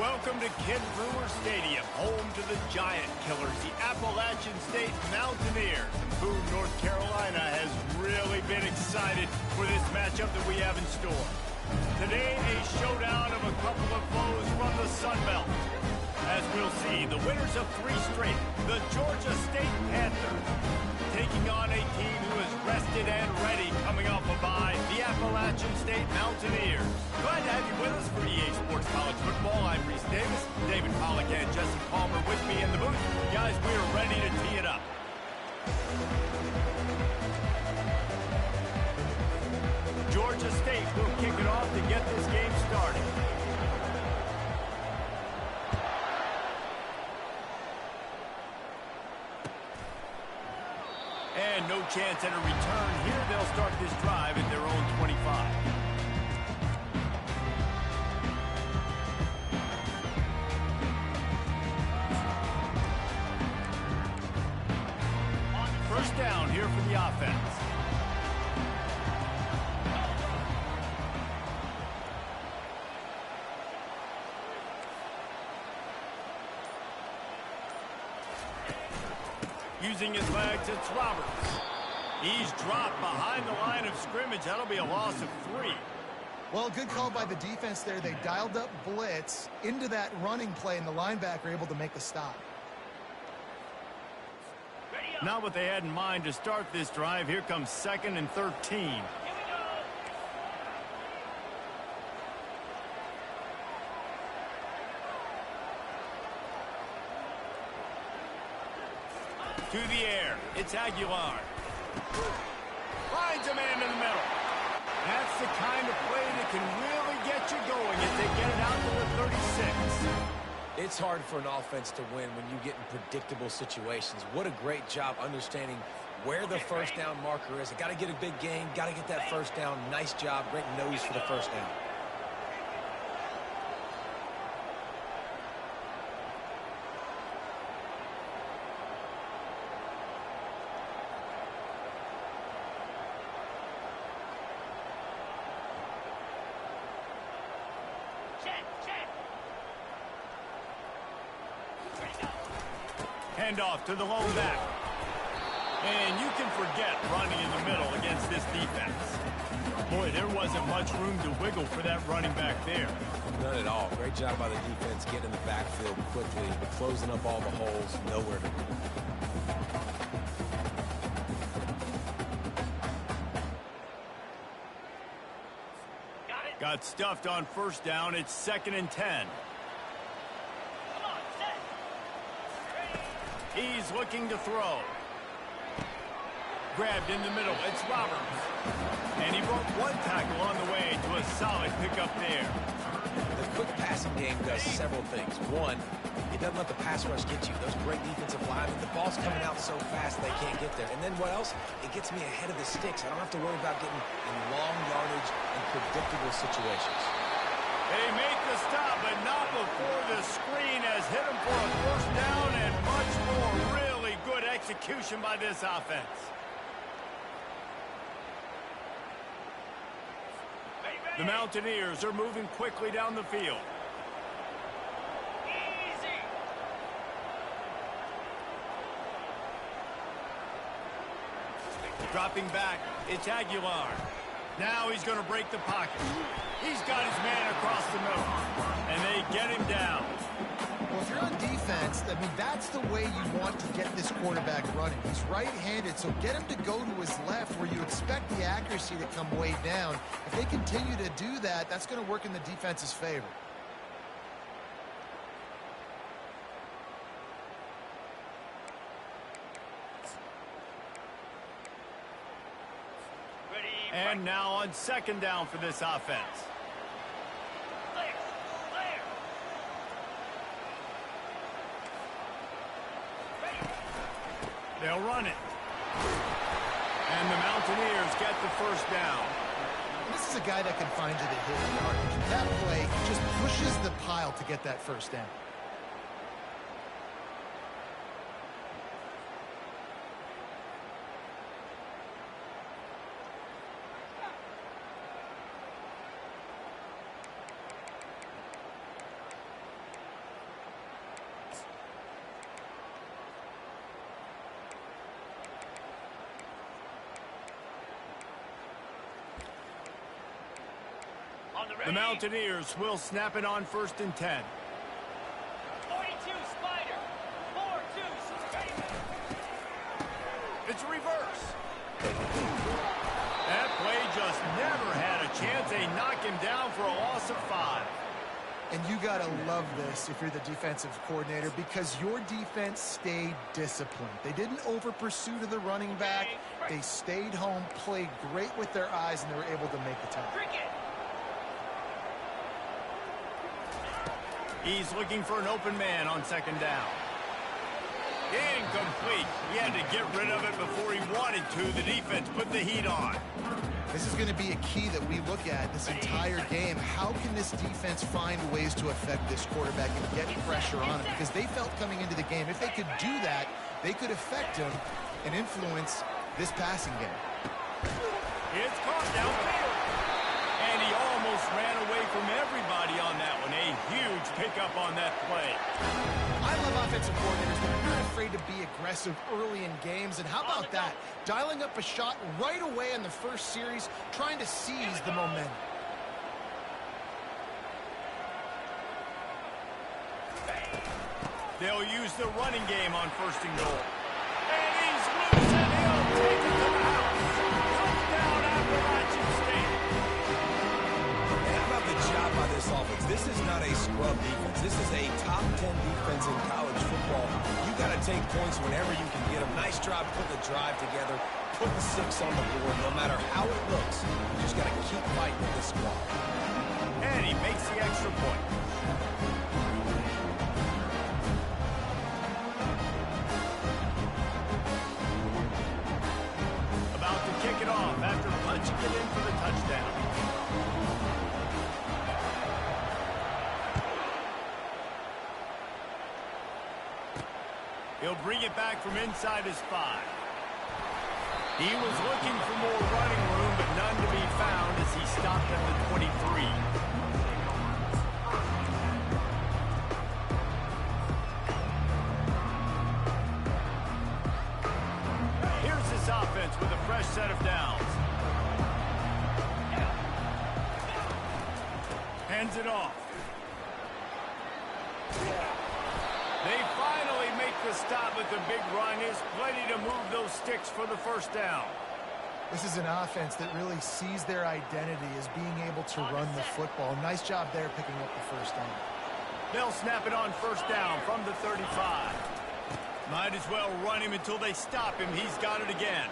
Welcome to Kid Brewer Stadium, home to the Giant Killers, the Appalachian State Mountaineers. Boone, North Carolina has really been excited for this matchup that we have in store. Today, a showdown of a couple of foes from the Sun Belt. As we'll see, the winners of 3 straight, the Georgia State Panthers, taking on a team who is rested and ready coming off a bye, the Appalachian State Mountaineers. Glad to have you with us for EA Sports College Football. I'm Reese Davis, David Pollack and Jesse Palmer with me in the booth. Guys, we are ready to tee it up. Georgia State will kick it off to get this game started. And no chance at a return here. They'll start this drive at their own 25. First down here for the offense. Using his legs, it's Roberts. He's dropped behind the line of scrimmage. That'll be a loss of 3. Well, good call by the defense there. They dialed up blitz into that running play, and the linebacker able to make the stop. Not what they had in mind to start this drive. Here comes 2nd and 13. To the air, it's Aguilar. Finds a man in the middle. That's the kind of play that can really get you going as they get it out to the 36. It's hard for an offense to win when you get in predictable situations. What a great job understanding where the first down marker is. Got to get a big gain, got to get that first down. Nice job, great nose for the first down. Handoff to the lone back. And you can forget running in the middle against this defense. Boy, there wasn't much room to wiggle for that running back there. None at all. Great job by the defense getting in the backfield quickly, but closing up all the holes, nowhere to go. Got stuffed on first down. It's 2nd and 10. He's looking to throw. Grabbed in the middle. It's Roberts. And he broke 1 tackle on the way to a solid pickup there. The quick passing game does several things. One, it doesn't let the pass rush get you. Those great defensive linemen, the ball's coming out so fast they can't get there. And then what else? It gets me ahead of the sticks. I don't have to worry about getting in long yardage and predictable situations. They make the stop, but not before the screen has hit him for a first down and much more. Really good execution by this offense. The Mountaineers are moving quickly down the field. Easy. Dropping back, it's Aguilar. Now he's going to break the pocket. He's got his man across the middle, and they get him down. Well, if you're on defense, I mean, that's the way you want to get this quarterback running. He's right-handed, so get him to go to his left where you expect the accuracy to come way down. If they continue to do that, that's going to work in the defense's favor. And now on 2nd down for this offense. They'll run it. And the Mountaineers get the first down. This is a guy that can find you to hit yardage. That play just pushes the pile to get that first down. The Mountaineers will snap it on 1st and 10. 42 Spider. 4-2 Spider. It's a reverse. That play just never had a chance. They knock him down for a loss of 5. And you got to love this if you're the defensive coordinator, because your defense stayed disciplined. They didn't over-pursue to the running back. They stayed home, played great with their eyes, and they were able to make the tackle. He's looking for an open man on 2nd down. Incomplete. He had to get rid of it before he wanted to. The defense put the heat on. This is going to be a key that we look at this entire game. How can this defense find ways to affect this quarterback and get pressure on him? Because they felt coming into the game, if they could do that, they could affect him and influence this passing game. It's caught downfield. And he almost ran away from everybody on that one. A huge pickup on that play. I love offensive coordinators that are not afraid to be aggressive early in games. And how about that? Dialing up a shot right away in the first series, trying to seize the momentum. They'll use the running game on 1st and goal. And he's loose, and he'll take it to the house. Touchdown, Appalachian State. And how about the job by this offense? This is not a scrub defense. This is a top 10 defense in college football. You got to take points whenever you can get them. Nice job putting the drive together, putting 6 on the board. No matter how it looks, you just got to keep fighting with this squad. And he makes the extra point. About to kick it off after punching it in for the touchdown. He'll bring it back from inside his 5. He was looking for more running room, but none to be found as he stopped at the 23. Here's this offense with a fresh set of downs. Hands it off. They finally make the stop with the big run. Is plenty to move those sticks for the 1st down. This is an offense that really sees their identity as being able to run the football. Nice job there picking up the 1st down. They'll snap it on 1st down from the 35. Might as well run him until they stop him. He's got it again.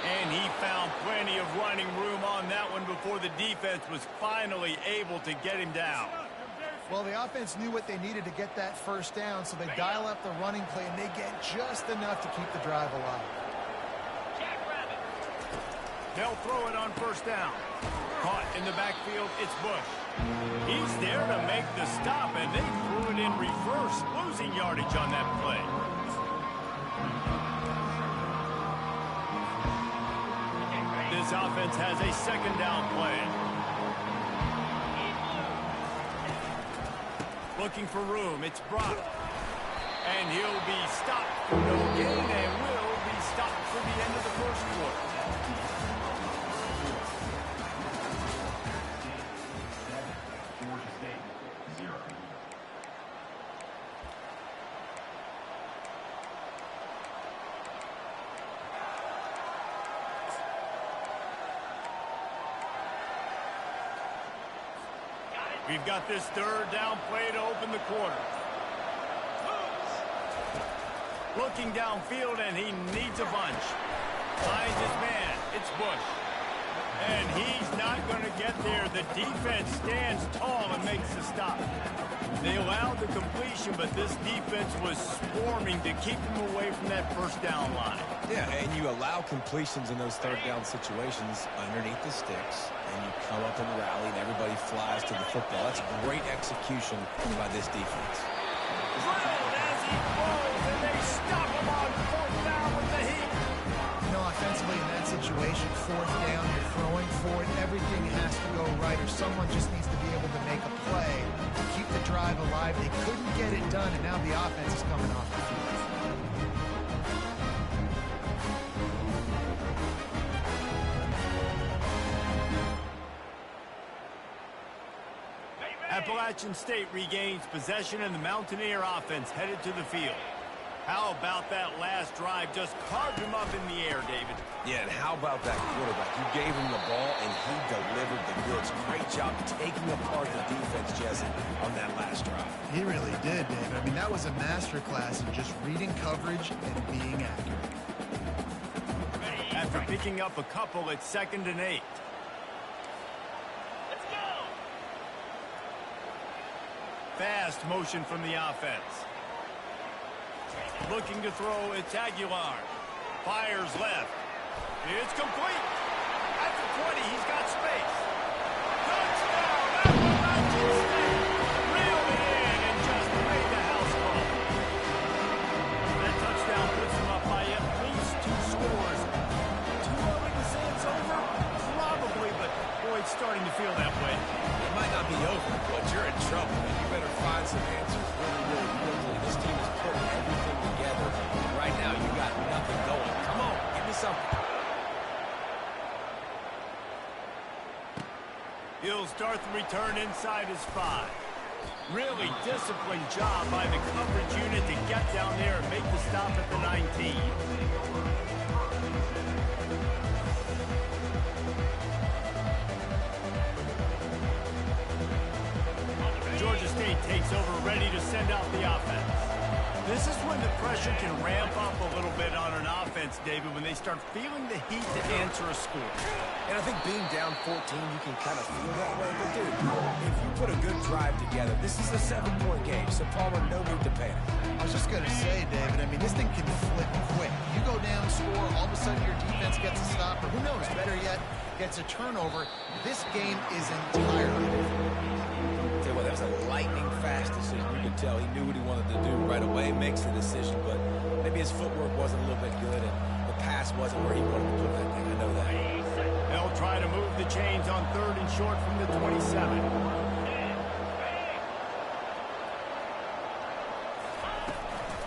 And he found plenty of running room on that one before the defense was finally able to get him down. Well, the offense knew what they needed to get that 1st down, so they dial up the running play, and they get just enough to keep the drive alive. They'll throw it on 1st down. Caught in the backfield, it's Bush. He's there to make the stop, and they threw it in reverse, losing yardage on that play. This offense has a 2nd down play. Looking for room, it's Brock. And he'll be stopped for no gain and will be stopped for the end of the 1st quarter. We've got this 3rd down play to open the quarter. Looking downfield, and he needs a bunch. Finds his man. It's Bush. And he's not going to get there. The defense stands tall and makes the stop. They allowed the completion, but this defense was swarming to keep him away from that 1st down line. Yeah, and you allow completions in those 3rd down situations underneath the sticks, and you come up and rally, and everybody flies to the football. That's great execution by this defense. Drilled as he throws, and they stop him on 4th down with the heat. You know, offensively in that situation, 4th down, you're throwing for it. Everything has to go right, or someone just needs to be able to make a play to keep the drive alive. They couldn't get it done, and now the offense is coming off the field. Appalachian State regains possession and the Mountaineer offense headed to the field. How about that last drive? Just carved him up in the air, David. Yeah, and how about that quarterback? You gave him the ball, and he delivered the goods. Great job taking apart the defense, Jesse, on that last drive. He really did, David. I mean, that was a masterclass in just reading coverage and being accurate. After picking up a couple, it's 2nd and 8. Let's go! Fast motion from the offense. Looking to throw, it's Aguilar. Fires left. It's complete. At the 20, he's got space. Touchdown, Appalachian State. Reeled it in and just made the house call. That touchdown puts them up by at least 2 scores. Too early to say it's over? Probably, but boy, it's starting to feel that way. It might not be over, but you're in trouble. You better find some answers really, really quickly. This team is putting everything together. Right now, you got nothing going. Come on, give me something. He'll start the return inside his 5. Really disciplined job by the coverage unit to get down there and make the stop at the 19. Georgia State takes over, ready to send out the offense. This is when the pressure can ramp up a little bit on an offense, David, when they start feeling the heat to answer a score. And I think being down 14, you can kind of feel that way. But, dude, if you put a good drive together, this is a 7-point game, so Palmer, no need to panic. I was just going to say, David, I mean, this thing can flip quick. You go down, score, all of a sudden your defense gets a stop, or who knows, better yet, gets a turnover. This game is entirely different. Tell you what, that was a lightning-fast decision. You could tell he knew what he wanted to do right away, makes the decision, but maybe his footwork wasn't a little bit good, and the pass wasn't where he wanted to put that thing. I know that. They'll try to move the chains on 3rd and short from the 27.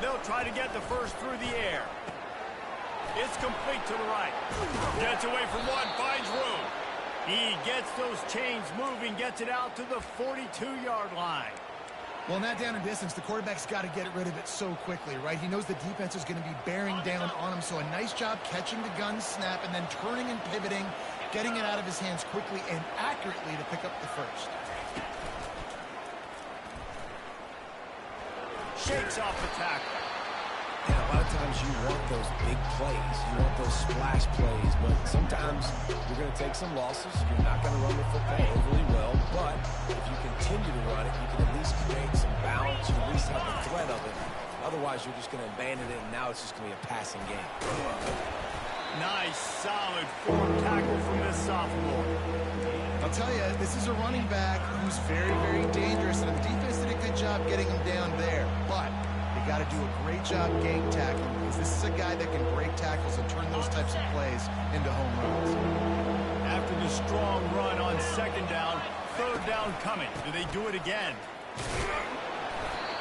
They'll try to get the first through the air. It's complete to the right. Gets away from one, finds room. He gets those chains moving, gets it out to the 42-yard line. Well, in that down and distance, the quarterback's got to get rid of it so quickly, right? He knows the defense is going to be bearing down on him, so a nice job catching the gun snap and then turning and pivoting, getting it out of his hands quickly and accurately to pick up the first. Shakes off the tackle. And a lot of times you want those big plays. You want those splash plays. But sometimes you're going to take some losses. You're not going to run the football overly well. But if you continue to run it, you can at least create some balance. You at least have the threat of it. Otherwise, you're just going to abandon it, and now it's just going to be a passing game. Nice, solid form tackle from this sophomore. I'll tell you, this is a running back who's very, very dangerous, and the defense did a good job getting him down there. But they got to do a great job game tackling, because this is a guy that can break tackles and turn those types of plays into home runs. After the strong run on 2nd down, 3rd down coming. Do they do it again?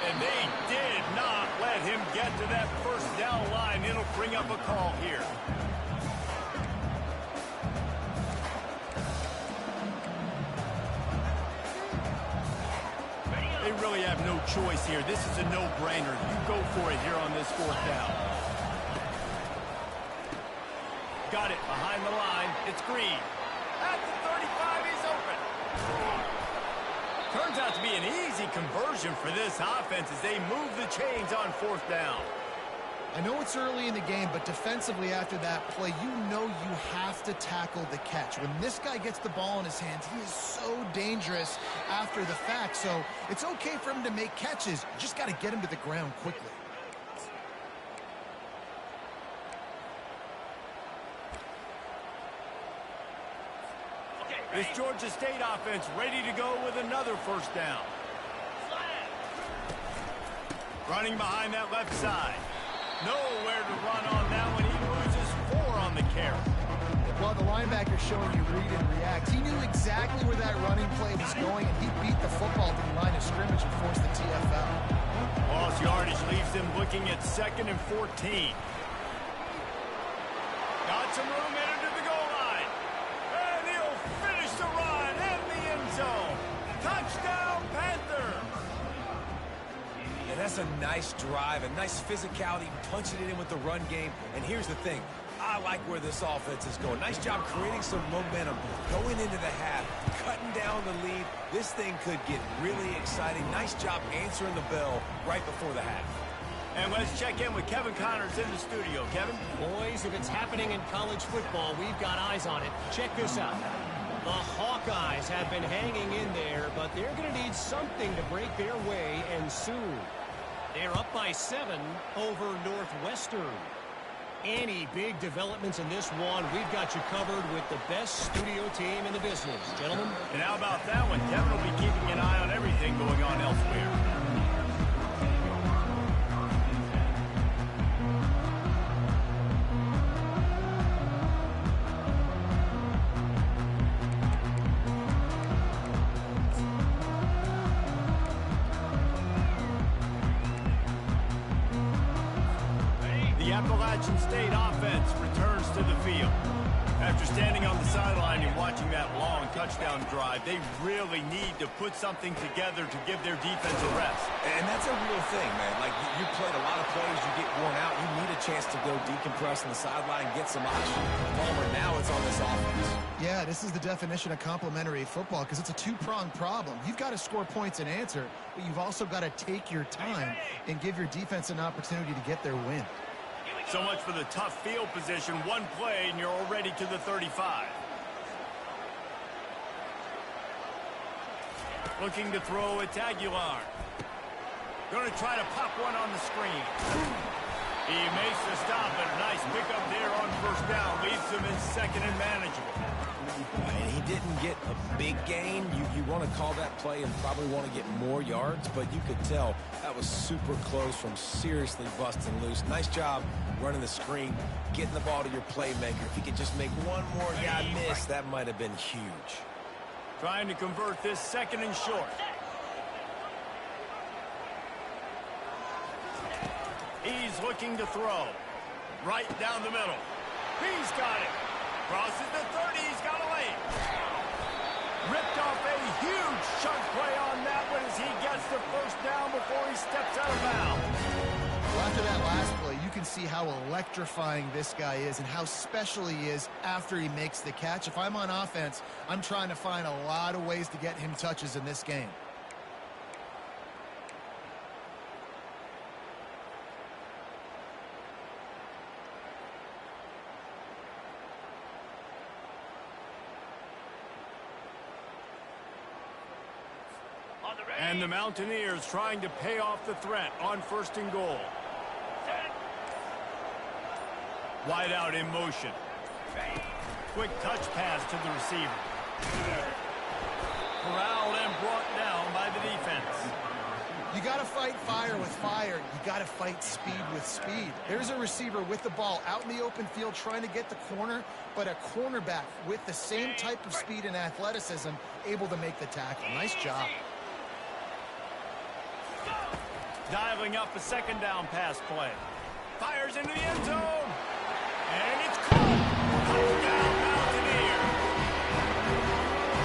And they did not let him get to that 1st down line. It'll bring up a call here. They really have no choice here. This is a no-brainer. You go for it here on this 4th down. Got it behind the line. It's Green. At the 35, he's open. Turns out to be an easy conversion for this offense as they move the chains on 4th down. I know it's early in the game, but defensively after that play, you know you have to tackle the catch. When this guy gets the ball in his hands, he is so dangerous after the fact. So it's okay for him to make catches. You just got to get him to the ground quickly. This Georgia State offense ready to go with another 1st down. Running behind that left side. Nowhere to run on that one. He loses 4 on the carry. Well, the linebacker showing you read and react. He knew exactly where that running play was going, and he beat the football to the line of scrimmage and forced the TFL. Lost yardage leaves him looking at 2nd and 14. Got some room in into the goal line. And he'll finish the run in the end zone. Touchdown pass. That's a nice drive, a nice physicality, punching it in with the run game. And here's the thing. I like where this offense is going. Nice job creating some momentum, going into the half, cutting down the lead. This thing could get really exciting. Nice job answering the bell right before the half. And let's check in with Kevin Connors in the studio. Kevin? Boys, if it's happening in college football, we've got eyes on it. Check this out. The Hawkeyes have been hanging in there, but they're going to need something to break their way, and soon. They're up by 7 over Northwestern. Any big developments in this one, we've got you covered with the best studio team in the business. Gentlemen? And how about that one? Kevin will be keeping an eye on everything going on elsewhere. Appalachian State offense returns to the field. After standing on the sideline and watching that long touchdown drive, they really need to put something together to give their defense a rest. And that's a real thing, man. Like, you played a lot of plays, you get worn out, you need a chance to go decompress on the sideline and get some oxygen. Palmer, now it's on this offense. Yeah, this is the definition of complementary football because it's a two-pronged problem. You've got to score points and answer, but you've also got to take your time and give your defense an opportunity to get their win. So much for the tough field position. One play, and you're already to the 35. Looking to throw, it's Aguilar. Going to try to pop one on the screen. He makes the stop, and a nice pickup there on first down. Leaves him in second and manageable. And he didn't get a big gain. You want to call that play and probably want to get more yards, but you could tell that was super close from seriously busting loose. Nice job running the screen, getting the ball to your playmaker. If he could just make one more guy miss, that might have been huge. Trying to convert this second and short. He's looking to throw. Right down the middle. He's got it. Crosses the 30. He's got a lane. Ripped off a huge chunk play on that one as he gets the first down before he steps out of bounds. Well, after that last play, you can see how electrifying this guy is and how special he is after he makes the catch. If I'm on offense, I'm trying to find a lot of ways to get him touches in this game. And the Mountaineers trying to pay off the threat on first and goal. Wide out in motion. Quick touch pass to the receiver. Corralled and brought down by the defense. You got to fight fire with fire. You got to fight speed with speed. There's a receiver with the ball out in the open field trying to get the corner, but a cornerback with the same type of speed and athleticism able to make the tackle. Nice job. Dialing up a second down pass play. Fires into the end zone. And it's caught. Touchdown, Mountaineers.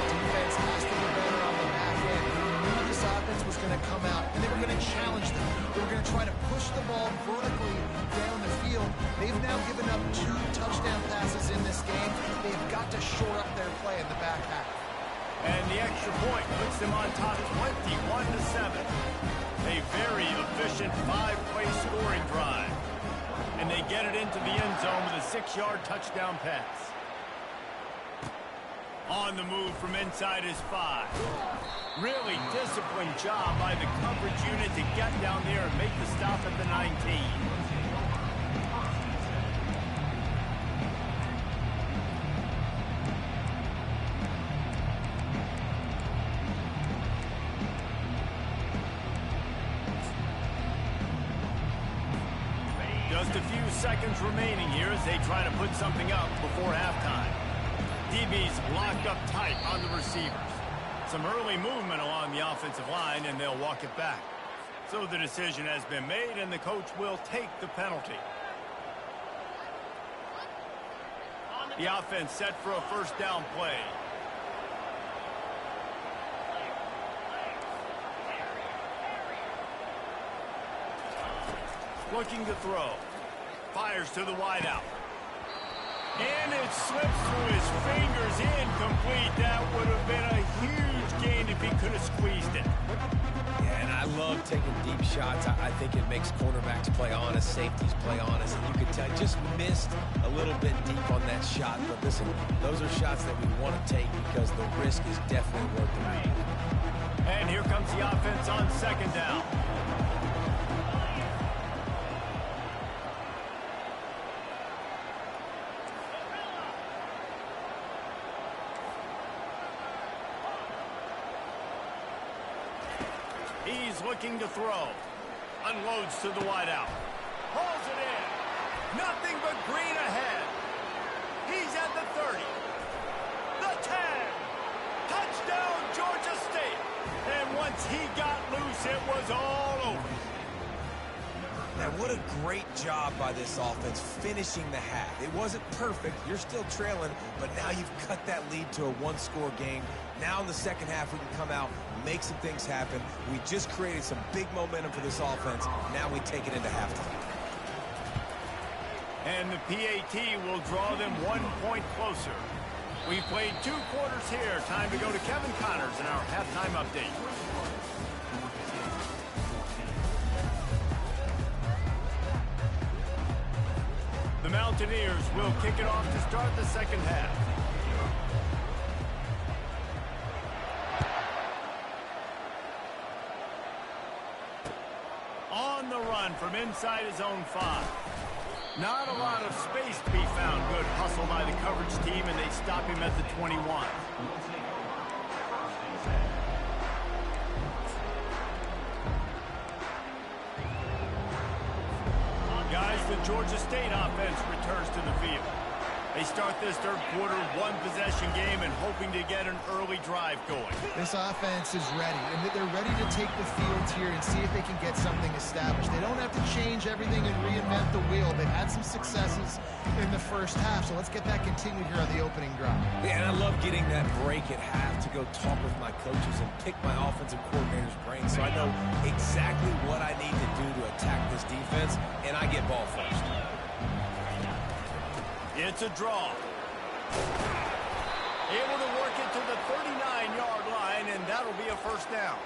Defense has to be better on the back end. They knew this offense was going to come out, and they were going to challenge them. They were going to try to push the ball vertically down the field. They've now given up 2 touchdown passes in this game. They've got to shore up their play in the back half. And the extra point puts them on top 21-7. A very efficient 5-play scoring drive. And they get it into the end zone with a 6-yard touchdown pass. On the move from inside his 5. Really disciplined job by the coverage unit to get down there and make the stop at the 19. Just a few seconds remaining here as they try to put something up before halftime. DB's locked up tight on the receivers. Some early movement along the offensive line, and they'll walk it back. So the decision has been made, and the coach will take the penalty. The offense set for a first down play. looking to throw. Fires to the wideout. And it slips through his fingers, incomplete. That would have been a huge gain if he could have squeezed it. Yeah, and I love taking deep shots. I think it makes cornerbacks play honest, safeties play honest. And you could tell, just missed a little bit deep on that shot. But listen, those are shots that we want to take because the risk is definitely worth the risk. And here comes the offense on second down. He's looking to throw. Unloads to the wideout. Hauls it in. Nothing but green ahead. He's at the 30. The 10. Touchdown, Georgia State. And once he got loose, it was all over. And what a great job by this offense finishing the half. It wasn't perfect. You're still trailing, but now you've cut that lead to a one-score game. Now in the second half, we can come out, make some things happen. We just created some big momentum for this offense. Now we take it into halftime. And the PAT will draw them 1 point closer. We played 2 quarters here. Time to go to Kevin Connors in our halftime update. The Mountaineers will kick it off to start the second half. On the run from inside his own 5. Not a lot of space to be found. Good hustle by the coverage team, and they stop him at the 21. Guys, the Georgia State offense returns to the field. They start this third quarter, 1-possession game, and hoping to get an early drive going. This offense is ready, and they're ready to take the field here and see if they can get something established. They don't have to change everything and reinvent the wheel. They've had some successes in the first half, so let's get that continued here on the opening drive. Yeah, and I love getting that break at half to go talk with my coaches and pick my offensive coordinator's brain so I know exactly what I need to do to attack this defense, and I get ball first. It's a draw. Able to work it to the 39-yard line, and that'll be a first down.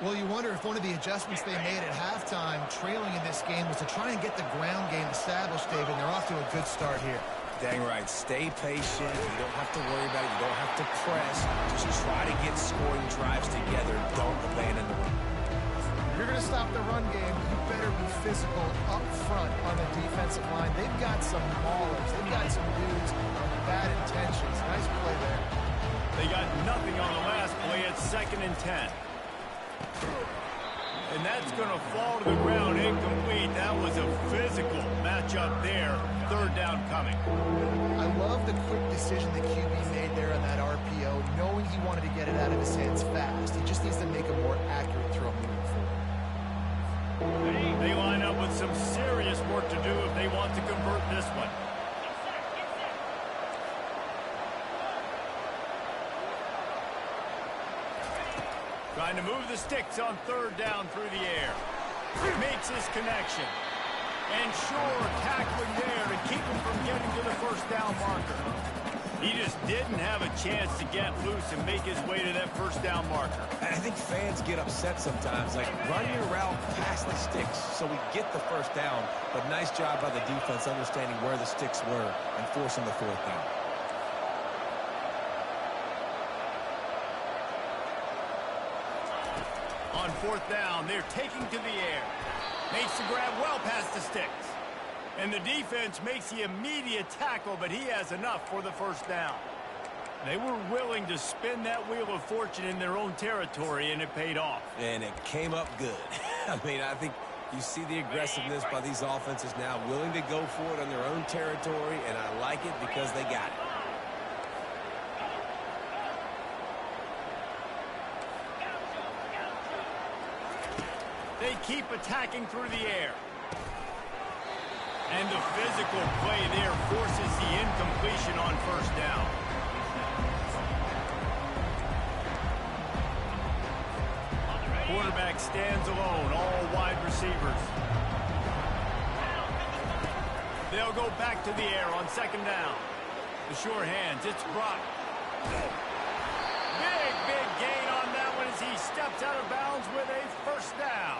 Well, you wonder if one of the adjustments they made at halftime, trailing in this game, was to try and get the ground game established, David. And they're off to a good start here. Dang right. Stay patient. You don't have to worry about it. You don't have to press. Just try to get scoring drives together. Don't abandon the run. If you're going to stop the run game, you better be physical up front on the defensive line. They've got some maulers. They've got some dudes with bad intentions. Nice play there. They got nothing on the last play. It's 2nd and 10. And that's going to fall to the ground incomplete. That was a physical matchup there. 3rd down coming. I love the quick decision the QB made there on that RPO, knowing he wanted to get it out of his hands fast. He just needs to make a more accurate throw moving forward. They line up with some serious work to do if they want to convert this one. Trying to move the sticks on 3rd down through the air. Makes his connection. And sure, tackling there to keep him from getting to the 1st down marker. He just didn't have a chance to get loose and make his way to that 1st down marker. I think fans get upset sometimes, like run your route past the sticks so we get the 1st down. But nice job by the defense understanding where the sticks were and forcing the 4th down. On 4th down, they're taking to the air. Makes the grab well past the sticks. And the defense makes the immediate tackle, but he has enough for the 1st down. They were willing to spin that wheel of fortune in their own territory, and it paid off. And it came up good. I mean, I think you see the aggressiveness by these offenses now, willing to go for it on their own territory, and I like it because they got it. They keep attacking through the air. And the physical play there forces the incompletion on 1st down. Quarterback stands alone, all wide receivers. They'll go back to the air on second down. The sure hands, it's Brock. Big gain on that one as he steps out of bounds with a first down.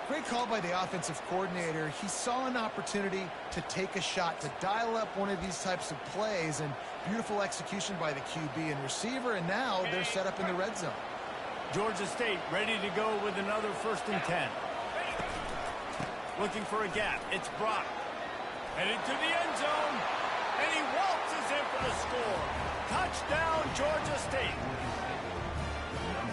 Great call by the offensive coordinator. He saw an opportunity to take a shot, to dial up one of these types of plays, and beautiful execution by the QB and receiver, and now they're set up in the red zone. Georgia State ready to go with another 1st and 10. Looking for a gap. It's Brock. Headed to the end zone. And he waltzes in for the score. Touchdown, Georgia State.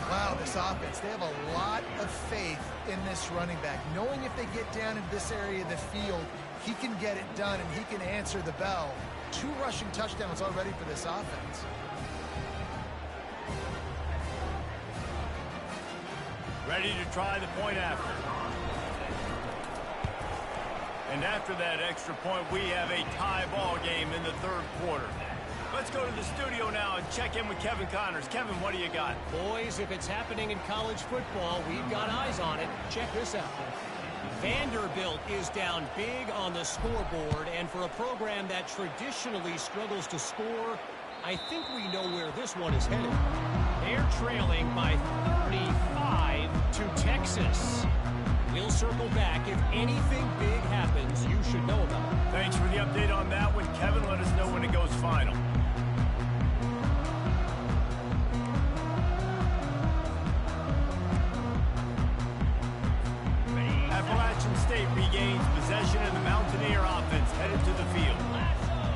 Wow, this offense, they have a lot of faith in this running back. Knowing if they get down in this area of the field, he can get it done and he can answer the bell. 2 rushing touchdowns already for this offense. Ready to try the point after. And after that extra point, we have a tie ball game in the 3rd quarter. Let's go to the studio now and check in with Kevin Connors. Kevin, what do you got? Boys, if it's happening in college football, we've got eyes on it. Check this out. Vanderbilt is down big on the scoreboard, and for a program that traditionally struggles to score, I think we know where this one is headed. They're trailing by 35 to Texas. We'll circle back. If anything big happens, you should know about it. Thanks for the update on that one, Kevin. Let us know when it goes final. Appalachian State regains possession and the Mountaineer offense headed to the field.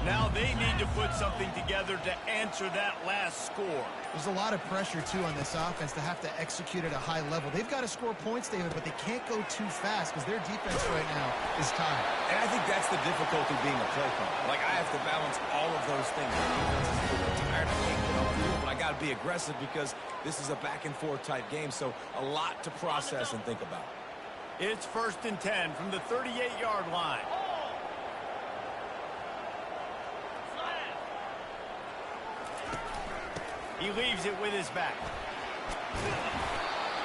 Now they need to put something together to answer that last score. There's a lot of pressure, too, on this offense to have to execute at a high level. They've got to score points, David, but they can't go too fast because their defense right now is tired. And I think that's the difficulty being a play caller. Like, I have to balance all of those things. The defense is a little tired. I can't get on the field, but I got to be aggressive because this is a back-and-forth type game, so a lot to process and think about. It's 1st and 10 from the 38-yard line. He leaves it with his back.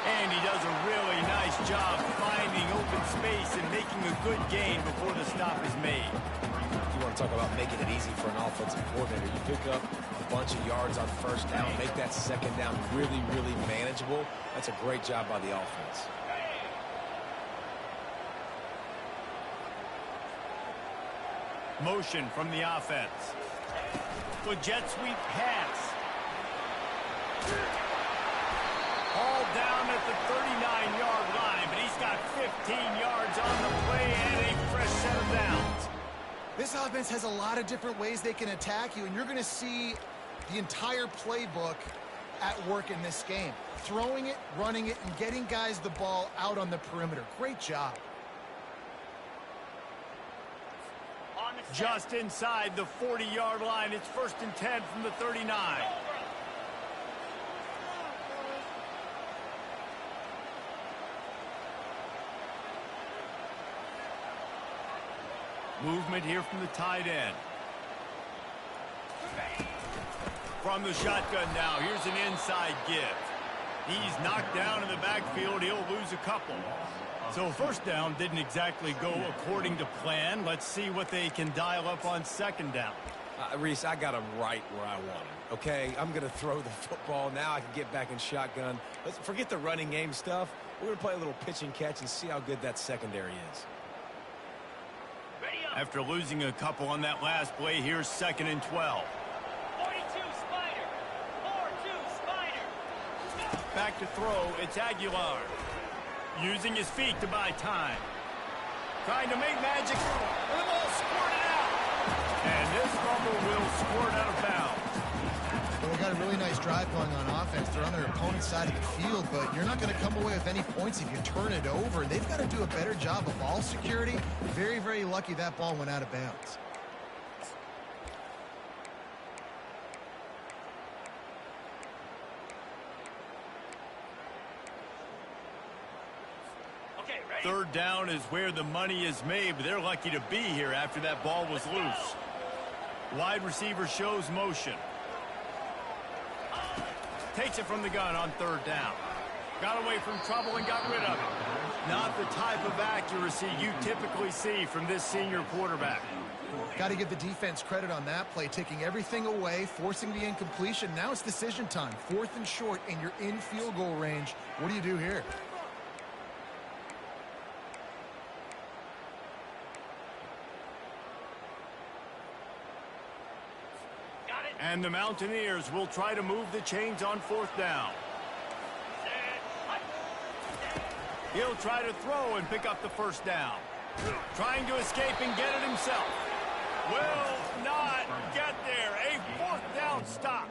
And he does a really nice job finding open space and making a good gain before the stop is made. You want to talk about making it easy for an offensive coordinator. You pick up a bunch of yards on 1st down, make that 2nd down really, really manageable. That's a great job by the offense. Motion from the offense. The jet sweep pass. All down at the 39-yard line, but he's got 15 yards on the play and a fresh set of downs. This offense has a lot of different ways they can attack you, and you're going to see the entire playbook at work in this game. Throwing it, running it, and getting guys the ball out on the perimeter. Great job. Just inside the 40-yard line, it's 1st and 10 from the 39. Movement here from the tight end. From the shotgun now, here's an inside give. He's knocked down in the backfield. He'll lose a couple. So 1st down didn't exactly go according to plan. Let's see what they can dial up on 2nd down. Reese, I got him right where I want him. Okay, I'm going to throw the football. Now I can get back in shotgun. Let's forget the running game stuff. We're going to play a little pitch and catch and see how good that secondary is. After losing a couple on that last play, here's 2nd and 12. 42 Spider. 4-2 Spider. Back to throw, it's Aguilar. Using his feet to buy time. Trying to make magic. And the ball squirted out. And this fumble will squirt out of bounds. Well, they got a really nice drive going on offense. They're on their opponent's side of the field, but you're not going to come away with any points if you turn it over. They've got to do a better job of ball security. Very, very lucky that ball went out of bounds. Okay, ready? 3rd down is where the money is made, but they're lucky to be here after that ball was loose. Wide receiver shows motion. Takes it from the gun on 3rd down. Got away from trouble and got rid of it. Not the type of accuracy you typically see from this senior quarterback. Got to give the defense credit on that play, taking everything away, forcing the incompletion. Now it's decision time. 4th and short, and you're in field goal range. What do you do here? And the Mountaineers will try to move the chains on 4th down. He'll try to throw and pick up the 1st down. Trying to escape and get it himself. Will not get there. A 4th down stop.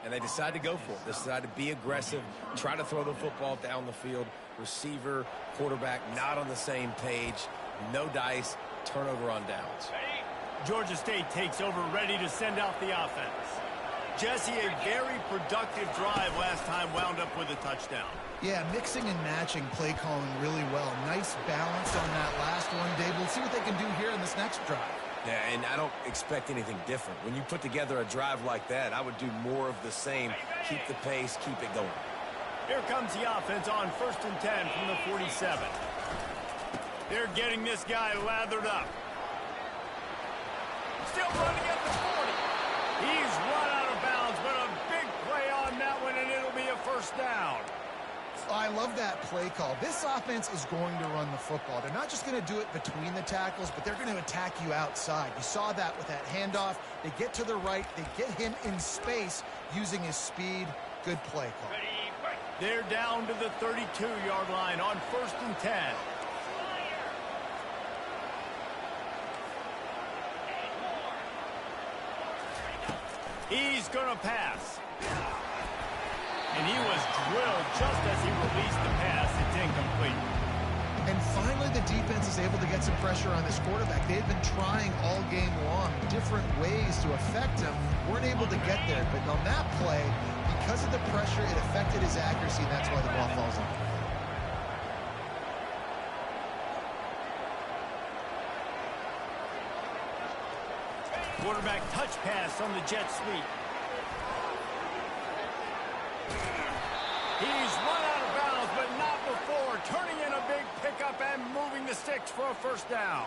And they decide to go for it. They decide to be aggressive, try to throw the football down the field. Receiver, quarterback, not on the same page. No dice, turnover on downs. Georgia State takes over, ready to send out the offense. Jesse, a very productive drive last time, wound up with a touchdown. Yeah, mixing and matching play calling really well. Nice balance on that last one, Dave. We'll see what they can do here in this next drive. Yeah, and I don't expect anything different. When you put together a drive like that, I would do more of the same. Keep the pace, keep it going. Here comes the offense on 1st and 10 from the 47. They're getting this guy lathered up. Still running at the 40. He's run out of bounds, but a big play on that one, and it'll be a 1st down. I love that play call. This offense is going to run the football. They're not just going to do it between the tackles, but they're going to attack you outside. You saw that with that handoff. They get to the right. They get him in space using his speed. Good play call. They're down to the 32-yard line on 1st and 10. He's going to pass. And he was drilled just as he released the pass. It's incomplete. And finally, the defense is able to get some pressure on this quarterback. They had been trying all game long different ways to affect him. Weren't able to get there. But on that play, because of the pressure, it affected his accuracy, and that's why the ball falls on. Quarterback touch pass on the jet sweep. He's run out of bounds, but not before. Turning in a big pickup and moving the sticks for a 1st down.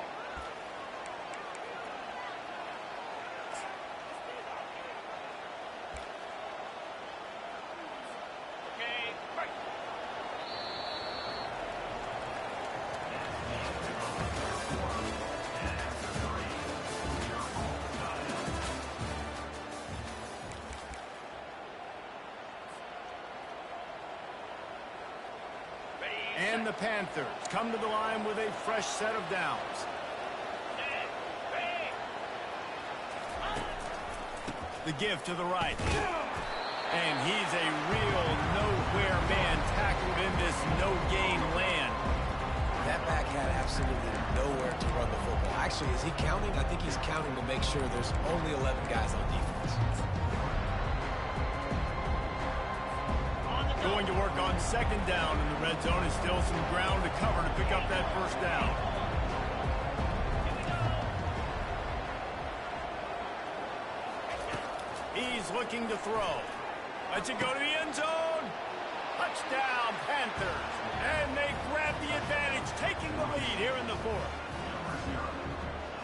And the Panthers come to the line with a fresh set of downs. The give to the right. And he's a real nowhere man tackled in this no-gain land. That back had absolutely nowhere to run the football. Actually, is he counting? I think he's counting to make sure there's only 11 guys on defense. Going to work on 2nd down in the red zone. Is still some ground to cover to pick up that 1st down. He's looking to throw. Lets it go to the end zone. Touchdown, Panthers. And they grab the advantage, taking the lead here in the 4th.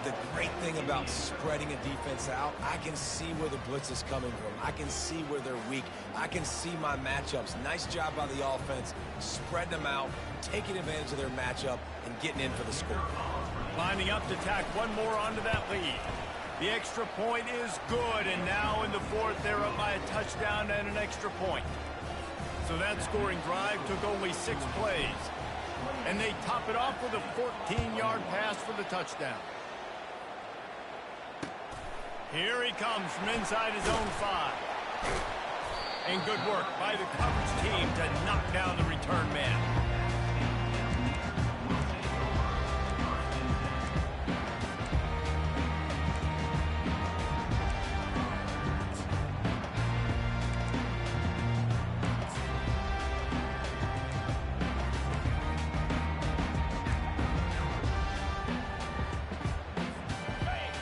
The great thing about spreading a defense out, I can see where the blitz is coming from. I can see where they're weak. I can see my matchups. Nice job by the offense, spreading them out, taking advantage of their matchup, and getting in for the score. Lining up to tack one more onto that lead. The extra point is good, and now in the 4th, they're up by a touchdown and an extra point. So that scoring drive took only 6 plays. And they top it off with a 14-yard pass for the touchdown. Here he comes from inside his own 5. And good work by the coverage team to knock down the return man.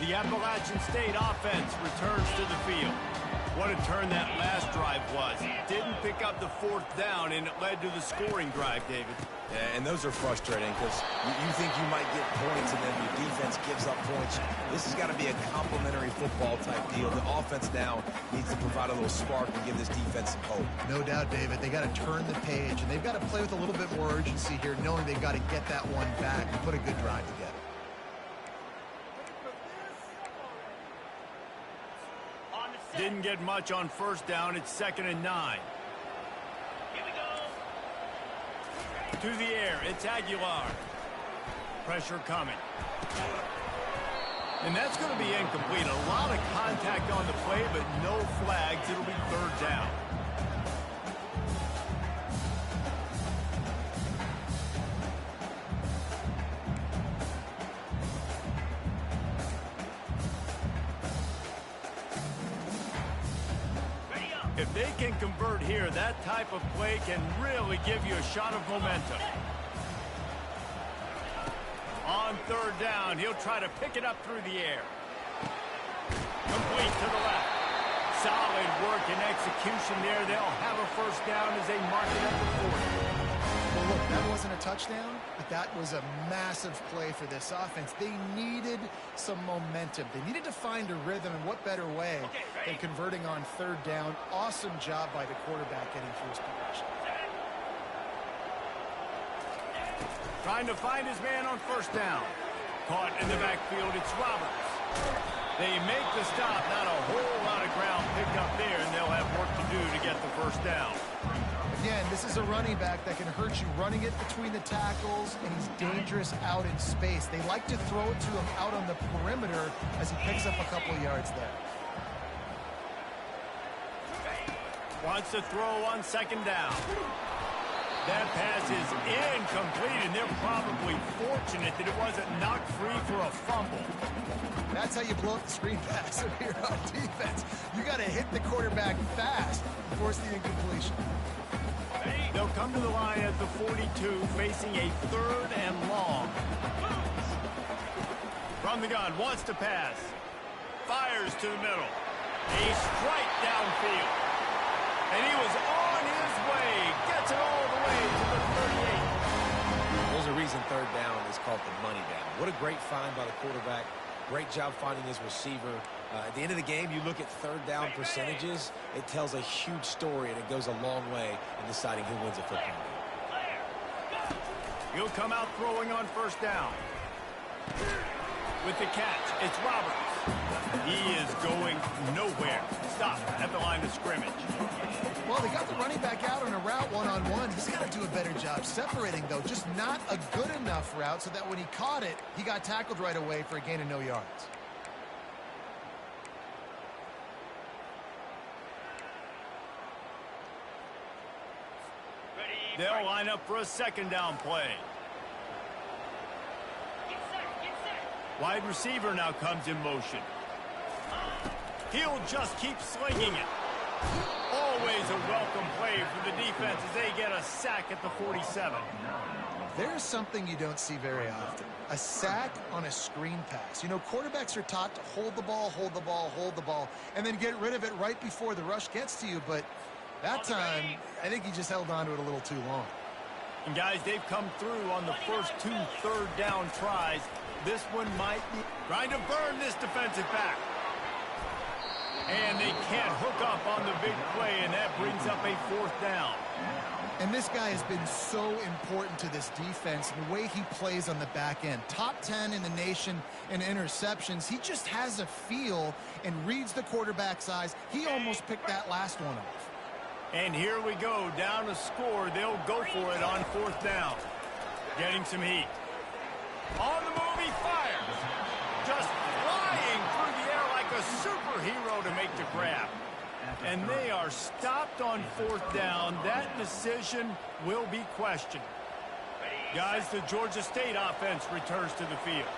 The Appalachian State offense returns to the field. What a turn that last drive was. Didn't pick up the 4th down, and it led to the scoring drive, David. Yeah, and those are frustrating because you think you might get points and then your defense gives up points. This has got to be a complementary football type deal. The offense now needs to provide a little spark and give this defense some hope. No doubt, David. They got to turn the page, and they've got to play with a little bit more urgency here, knowing they've got to get that one back and put a good drive together. Didn't get much on 1st down. It's 2nd and 9. Here we go. To the air, it's Aguilar. Pressure coming. And that's going to be incomplete. A lot of contact on the play, but no flags. It'll be 3rd down. If they can convert here, that type of play can really give you a shot of momentum. On 3rd down, he'll try to pick it up through the air. Complete to the left. Solid work and execution there. They'll have a 1st down as they mark it at the 40. Well, look, that wasn't a touchdown, but that was a massive play for this offense. They needed some momentum. They needed to find a rhythm, and what better way than converting on 3rd down. Awesome job by the quarterback getting through his progression. Trying to find his man on 1st down. Caught in the backfield, it's Roberts. They make the stop, not a whole lot of ground picked up there, and they'll have work to do to get the 1st down. Again, this is a running back that can hurt you running it between the tackles, and he's dangerous out in space. They like to throw it to him out on the perimeter as he picks up a couple yards there. Wants to throw on 2nd down. That pass is incomplete, and they're probably fortunate that it wasn't knocked free for a fumble. That's how you blow up the screen pass here on defense. You got to hit the quarterback fast and force the incompletion. They'll come to the line at the 42, facing a 3rd and long. From the gun, wants to pass. Fires to the middle. A strike downfield. And he was on his way. Gets it all the way to the 38. There's a reason 3rd down is called the money down. What a great find by the quarterback. Great job finding his receiver. At the end of the game, you look at 3rd down percentages. It tells a huge story, and it goes a long way in deciding who wins a football game. He'll come out throwing on 1st down. With the catch, it's Roberts. He is going nowhere. Stop at the line of scrimmage. Well, they got the running back out on a route one-on-one. He's got to do a better job separating, though. Just not a good enough route so that when he caught it, he got tackled right away for a gain of no yards. They'll line up for a 2nd down play. Get set. Wide receiver now comes in motion. He'll just keep slinging it. Always a welcome play for the defense as they get a sack at the 47. There's something you don't see very often. A sack on a screen pass. You know, quarterbacks are taught to hold the ball, hold the ball, hold the ball, and then get rid of it right before the rush gets to you, but that time, I think he just held on to it a little too long. And guys, they've come through on the first 2 3rd down tries. This one might be trying to burn this defensive back. And they can't hook up on the big play, and that brings up a 4th down. And this guy has been so important to this defense and the way he plays on the back end. Top 10 in the nation in interceptions. He just has a feel and reads the quarterback's eyes. He almost picked that last one off. And here we go, down a score. They'll go for it on 4th down. Getting some heat. On the move, he fires. Just flying through the air like a superhero to make the grab. And they are stopped on 4th down. That decision will be questioned. Guys, the Georgia State offense returns to the field.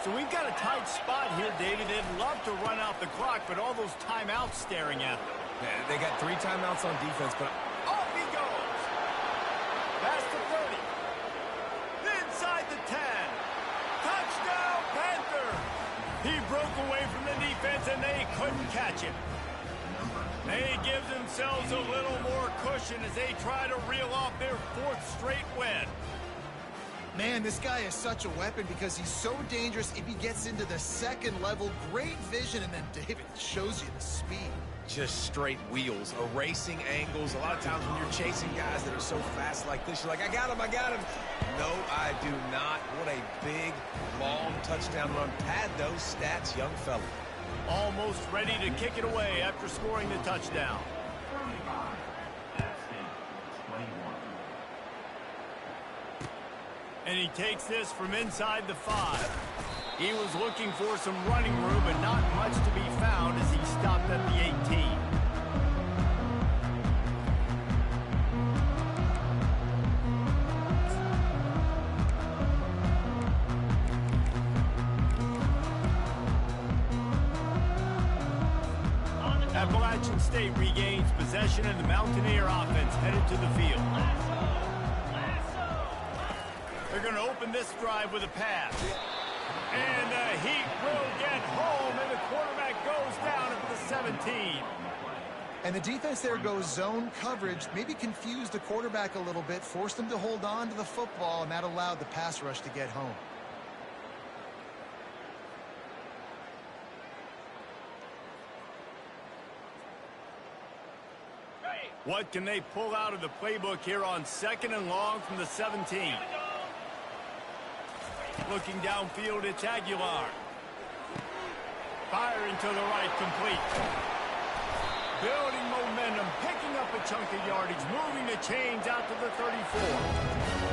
So we've got a tight spot here, David. They'd love to run out the clock, but all those timeouts staring at them. Yeah, they got 3 timeouts on defense, but off he goes. Past the 30. Inside the 10. Touchdown, Panther. He broke away from the defense, and they couldn't catch him. They give themselves a little more cushion. celebration as they try to reel off their 4th straight win. Man, this guy is such a weapon because he's so dangerous if he gets into the second level. Great vision, and then David shows you the speed. Just straight wheels, erasing angles. A lot of times when you're chasing guys that are so fast like this, you're like, I got him, I got him. No, I do not. What a big, long touchdown run. Pad those stats, young fella. Almost ready to kick it away after scoring the touchdown. And he takes this from inside the 5. He was looking for some running room, but not much to be found as he stopped at the 18. Appalachian State regains possession, and the Mountaineer offense headed to the field. They're going to open this drive with a pass. And the Heat will get home, and the quarterback goes down at the 17. And the defense there goes zone coverage, maybe confused the quarterback a little bit, forced him to hold on to the football, and that allowed the pass rush to get home. What can they pull out of the playbook here on 2nd and long from the 17? Looking downfield, it's Aguilar. Firing to the right, complete. Building momentum, picking up a chunk of yardage, moving the chains out to the 34.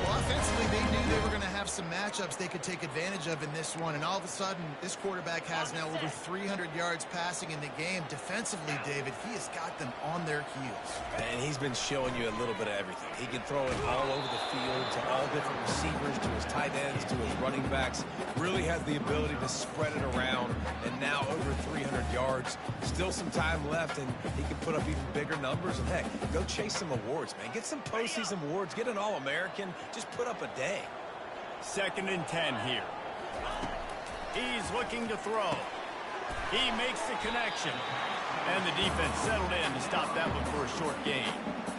Well, offensively, they knew they were going to have some matchups they could take advantage of in this one, and all of a sudden, this quarterback has now over 300 yards passing in the game. Defensively, David, he has got them on their heels. And he's been showing you a little bit of everything. He can throw it all over the field to all different receivers, to his tight ends, to his running backs. Really has the ability to spread it around, and now over 300 yards. Still some time left, and he can put up even bigger numbers. And heck, go chase some awards, man. Get some postseason awards. Get an All-American. Just put up a day. 2nd and 10 here. He's looking to throw. He makes the connection. And the defense settled in to stop that one for a short gain.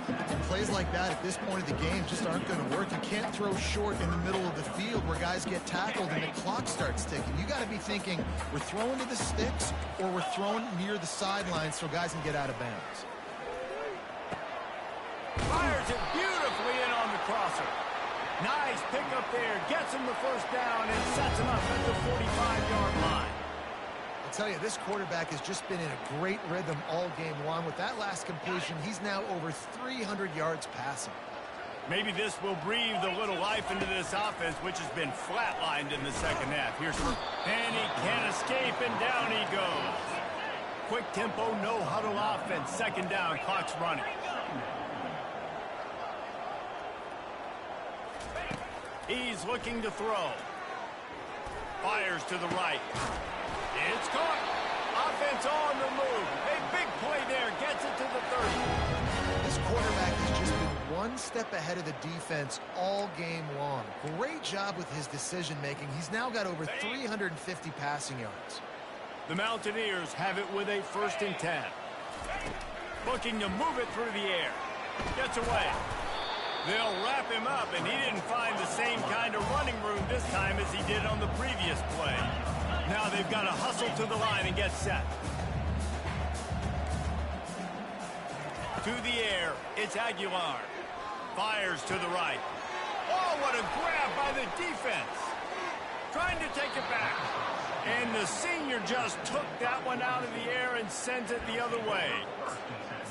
And plays like that at this point of the game just aren't going to work. You can't throw short in the middle of the field where guys get tackled and the clock starts ticking. You got to be thinking, we're throwing to the sticks or we're throwing near the sidelines so guys can get out of bounds. Fires it beautifully in on the crosser. Nice pickup there. Gets him the first down and sets him up at the 45-yard line. I'll tell you, this quarterback has just been in a great rhythm all game long. With that last completion, he's now over 300 yards passing. Maybe this will breathe a little life into this offense, which has been flatlined in the second half. Here's and he can't escape, and down he goes. Quick tempo, no huddle offense. 2nd down, clock's running. He's looking to throw. Fires to the right. It's caught. Offense on the move. A big play there. Gets it to the 30. This quarterback has just been one step ahead of the defense all game long. Great job with his decision-making. He's now got over 350 passing yards. The Mountaineers have it with a 1st and 10. Looking to move it through the air. Gets away. They'll wrap him up, and he didn't find the same kind of running room this time as he did on the previous play. Now they've got to hustle to the line and get set. To the air, it's Aguilar. Fires to the right. Oh, what a grab by the defense. Trying to take it back. And the senior just took that one out of the air and sends it the other way.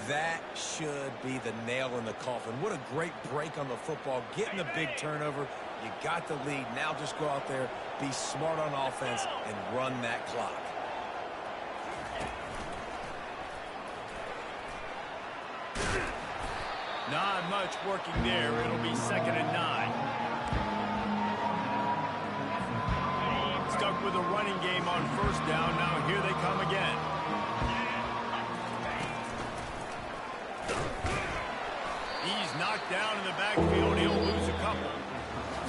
That should be the nail in the coffin. What a great break on the football. Getting the big turnover. You got the lead. Now just go out there, be smart on offense, and run that clock. Not much working there. It'll be 2nd and 9. Stuck with a running game on 1st down. Now here they come again. He's knocked down in the backfield. He'll lose a couple.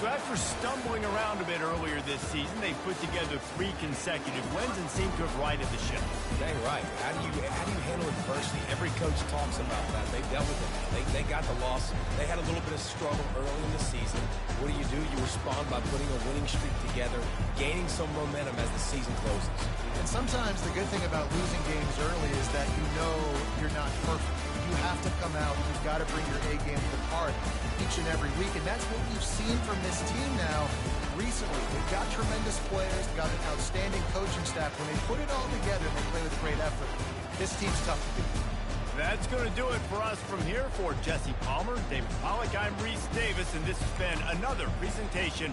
So after stumbling around a bit earlier this season, they put together 3 consecutive wins and seem to have righted the ship. Dang right. How do you handle adversity? Every coach talks about that. They dealt with it. They got the loss. They had a little bit of struggle early in the season. What do? You respond by putting a winning streak together, gaining some momentum as the season closes. And sometimes the good thing about losing games early is that you know you're not perfect. You have to come out. You've got to bring your A game to the part each and every week. And that's what we've seen from this team now recently. They've got tremendous players. They've got an outstanding coaching staff. When they put it all together and they play with great effort, this team's tough to beat. That's going to do it for us from here. For Jesse Palmer, David Pollack, I'm Reese Davis, and this has been another presentation